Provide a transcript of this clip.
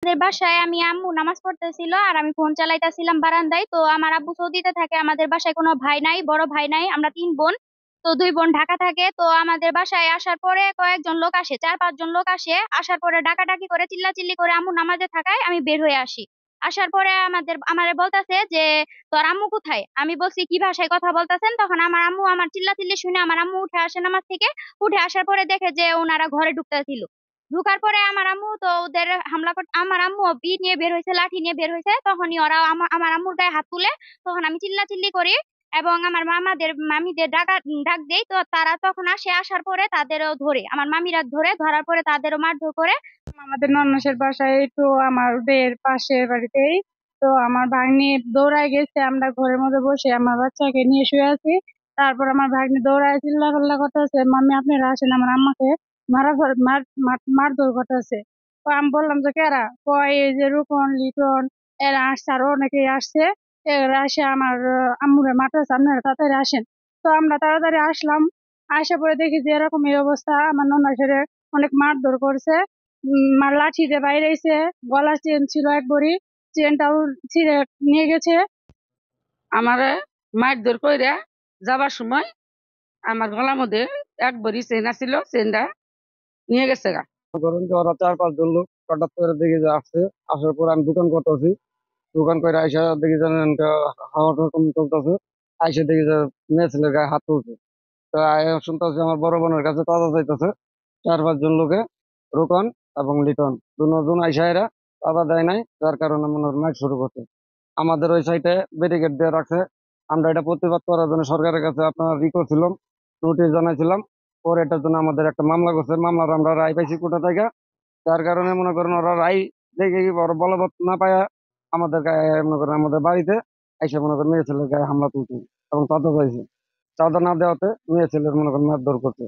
আমাদের বাসায় আমি আম্মু নামাজ পড়তেছিল আর আমি ফোন চালাইতেছিলাম বারান্দায়। তো আমার আব্বু সৌদিতে থাকে, আমাদের বাসায় কোনো ভাই নাই, বড় ভাই নাই, আমরা 3 বোন। তো 2 বোন ঢাকা থাকে। তো আমাদের বাসায় আসার পরে কয়েকজন লোক আসে, 4-5 জন লোক আসে। আসার পরে ডাকাডাকি করে চিল্লাচিল্লি করে আম্মু নামাজে থাকায় আমি বের হয়ে আসি। আসার পরে আমারে বলতেছে যে তোর আম্মু কোথায়। আমি বলছি কি ভাষায় কথা বলতেছেন। তখন আমার আম্মু আমার চিল্লাচিল্লি শুনে আমার আম্মু উঠে আসে নামাজ থেকে। উঠে আসার পরে দেখে যে ওনারা ঘরে ঢুকতেছিল। ঢুকার পরে আমার আম্মু তো ওদের হামলা করতে, আমার আম্মু নিয়ে বের হয়েছে, লাঠি নিয়ে বের হয়েছে। তখনই ওরা আমার আম্মুর গায়ে হাত তুলে। তখন আমি চিল্লাচিল্লি করি এবং আমার মামিদের ডাক দেই। তো তারা তখন আসে, আসার পরে তাদেরও ধরে, আমার মামিরা ধরে, ধরার পরে তাদেরও মারধর করে। আমাদের নন্নাসের বাসায় তো আমাদের পাশের বাড়িতেই। তো আমার ভাগ্নি দৌড়ায় গেছে, আমরা ঘরের মধ্যে বসে আমার বাচ্চাকে নিয়ে শুয়ে আছি। তারপর আমার ভাগ্নি দৌড়ায় চিল্লাপাল্লা করতেছে, মাম্মি আপনারা আসেন, আমার আম্মাকে মারধর করতেছে। তো আমি বললাম যে কেরা, কয় এই যে রূপন লিটন এরা আসছে, আরো অনেকেই আসছে। এরা আসে আমার আম্মুরে মারতেছে, আপনারা তাড়াতাড়ি আসেন। তো আমরা তাড়াতাড়ি আসলাম। আসা পরে দেখি যে এরকম এই অবস্থা, আমার নন্নাসের অনেক মারধর করছে। মার লাঠি দিয়ে বাইরে এসে, গলার চেন ছিল এক ভরি, চেনটাও ছিঁড়ে নিয়ে গেছে। আমারে মারধর কইরা যাবার সময় আমার গলার মধ্যে এক ভরি চেন ছিল, চেনটা নিয়ে গেছে গা। ধরেন যে ওরা 4-5 জন লোক হঠাৎ করে দেখি যে আসছে। আসার পর আমি দোকান করতেছি, দোকান করে আইসা দেখি যে হাওয়া রকম চলতেছে। আইসা দেখি যে মেয়ে ছেলের গায়ে হাত তুলছে। তো শুনতেছি আমার বড় বোনের কাছে তাজা যাইতেছে 4-5 জন লোকে, রোকন এবং লিটন দুজন আইসা এরা তাজা দেয় নাই, যার কারণে মনে হয় মাইক শুরু করছে। আমাদের ওই সাইডে ব্যারিকেড দিয়ে রাখছে। আমরা এটা প্রতিবাদ করার জন্য সরকারের কাছে আপনার করছিলাম, নোটিশ জানাইছিলাম। পরে এটার জন্য আমাদের একটা মামলা করছে, মামলার আমরা রায় পাইছি কোর্টে থেকে। যার কারণে মনে করেন ওরা রায় দেখে কি বড় বলবৎ না পায়া আমাদের গায়ে মনে করেন আমাদের বাড়িতে এসে মনে করেন মেয়ে ছেলের গায়ে হামলা তুলছে এবং চাঁদা চাইছে। চাঁদা না দেওয়াতে মেয়ে ছেলের মনে করেন মারধর করছে।